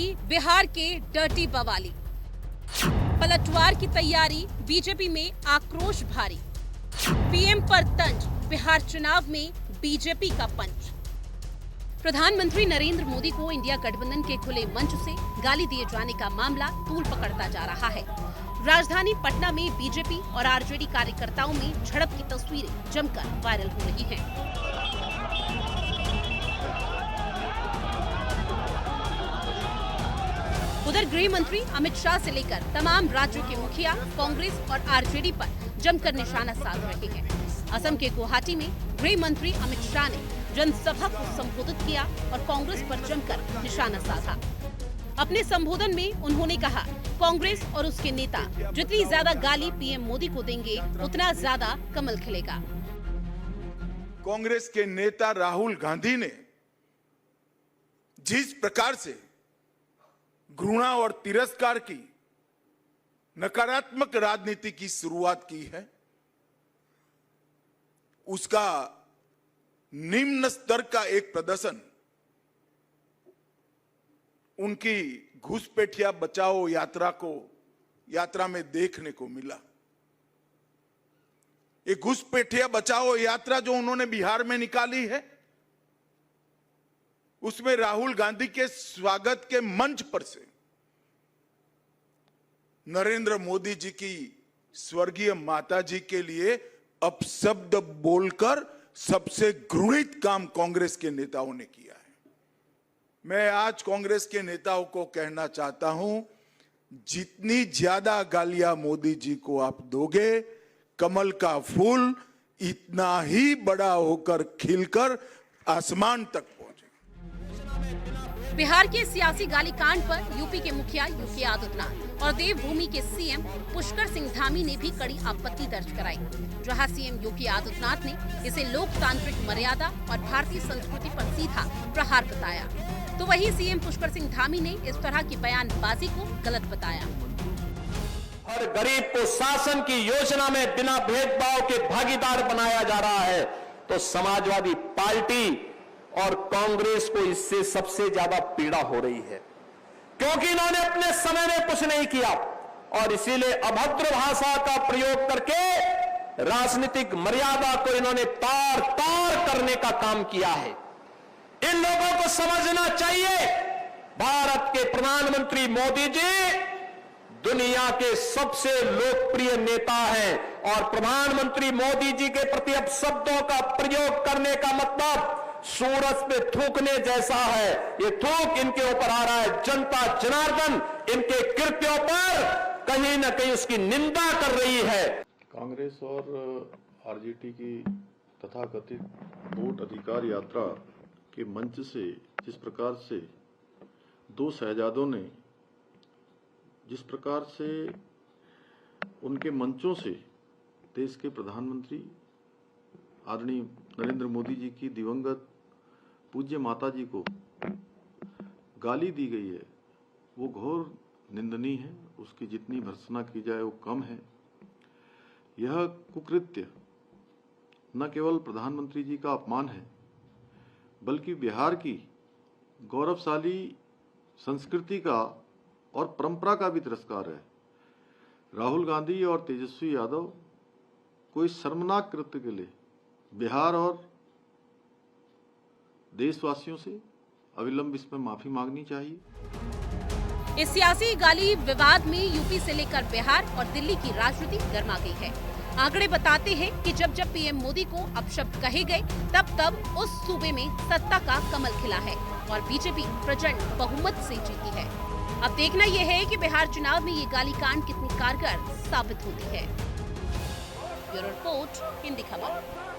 बढ़ी बिहार के डर्टी बवाली। पलटवार की तैयारी, बीजेपी में आक्रोश भारी। पीएम पर तंज, बिहार चुनाव में बीजेपी का पंच। प्रधानमंत्री नरेंद्र मोदी को इंडिया गठबंधन के खुले मंच से गाली दिए जाने का मामला तूल पकड़ता जा रहा है। राजधानी पटना में बीजेपी और आरजेडी कार्यकर्ताओं में झड़प की तस्वीरें जमकर वायरल हो रही हैं। उधर गृह मंत्री अमित शाह से लेकर तमाम राज्यों के मुखिया कांग्रेस और आरजेडी पर जमकर निशाना साध रहे हैं। असम के गुवाहाटी में गृह मंत्री अमित शाह ने जनसभा को संबोधित किया और कांग्रेस पर जमकर निशाना साधा। अपने संबोधन में उन्होंने कहा, कांग्रेस और उसके नेता जितनी ज्यादा गाली पीएम मोदी को देंगे, उतना ज्यादा कमल खिलेगा। कांग्रेस के नेता राहुल गांधी ने जिस प्रकार से घृणा और तिरस्कार की नकारात्मक राजनीति की शुरुआत की है, उसका निम्न स्तर का एक प्रदर्शन उनकी घुसपैठिया बचाओ यात्रा में देखने को मिला। ये घुसपैठिया बचाओ यात्रा जो उन्होंने बिहार में निकाली है, उसमें राहुल गांधी के स्वागत के मंच पर से नरेंद्र मोदी जी की स्वर्गीय माता जी के लिए अपशब्द बोलकर सबसे घृणित काम कांग्रेस के नेताओं ने किया है। मैं आज कांग्रेस के नेताओं को कहना चाहता हूं, जितनी ज्यादा गालियां मोदी जी को आप दोगे, कमल का फूल इतना ही बड़ा होकर खिलकर आसमान तक पहुंचेगा। बिहार के सियासी गाली कांड पर यूपी के मुखिया योगी आदित्यनाथ और देवभूमि के सीएम पुष्कर सिंह धामी ने भी कड़ी आपत्ति दर्ज कराई, जहां सीएम योगी आदित्यनाथ ने इसे लोकतांत्रिक मर्यादा और भारतीय संस्कृति पर सीधा प्रहार बताया, तो वहीं सीएम पुष्कर सिंह धामी ने इस तरह की बयानबाजी को गलत बताया। हर गरीब को शासन की योजना में बिना भेदभाव के भागीदार बनाया जा रहा है, तो समाजवादी पार्टी और कांग्रेस को इससे सबसे ज्यादा पीड़ा हो रही है, क्योंकि इन्होंने अपने समय में कुछ नहीं किया और इसीलिए अभद्र भाषा का प्रयोग करके राजनीतिक मर्यादा को इन्होंने तार तार करने का काम किया है। इन लोगों को समझना चाहिए, भारत के प्रधानमंत्री मोदी जी दुनिया के सबसे लोकप्रिय नेता हैं और प्रधानमंत्री मोदी जी के प्रति अपशब्दों का प्रयोग करने का मतलब सूरज पे थूकने जैसा है। ये थूक इनके ऊपर आ रहा है, जनता जनार्दन इनके कृत्यों पर कहीं न कहीं उसकी निंदा कर रही है। कांग्रेस और आरजेडी की तथाकथित वोट अधिकार यात्रा के मंच से जिस प्रकार से दो शहजादों ने जिस प्रकार से उनके मंचों से देश के प्रधानमंत्री आदरणीय नरेंद्र मोदी जी की दिवंगत पूज्य माता जी को गाली दी गई है, वो घोर निंदनीय है। उसकी जितनी भर्त्सना की जाए वो कम है। यह कुकृत्य न केवल प्रधानमंत्री जी का अपमान है, बल्कि बिहार की गौरवशाली संस्कृति का और परंपरा का भी तिरस्कार है। राहुल गांधी और तेजस्वी यादव को इस शर्मनाक कृत्य के लिए बिहार और देशवासियों से अविलंब इसमें माफी मांगनी चाहिए। इस सियासी गाली विवाद में यूपी से लेकर बिहार और दिल्ली की राजनीति गर्मा गई है। आंकड़े बताते हैं कि जब जब पीएम मोदी को अपशब्द कहे गए, तब तब उस सूबे में सत्ता का कमल खिला है और बीजेपी प्रचंड बहुमत से जीती है। अब देखना यह है कि बिहार चुनाव में ये गाली कांड कितनी कारगर साबित होती है। ब्यूरो रिपोर्ट, हिंदी खबर।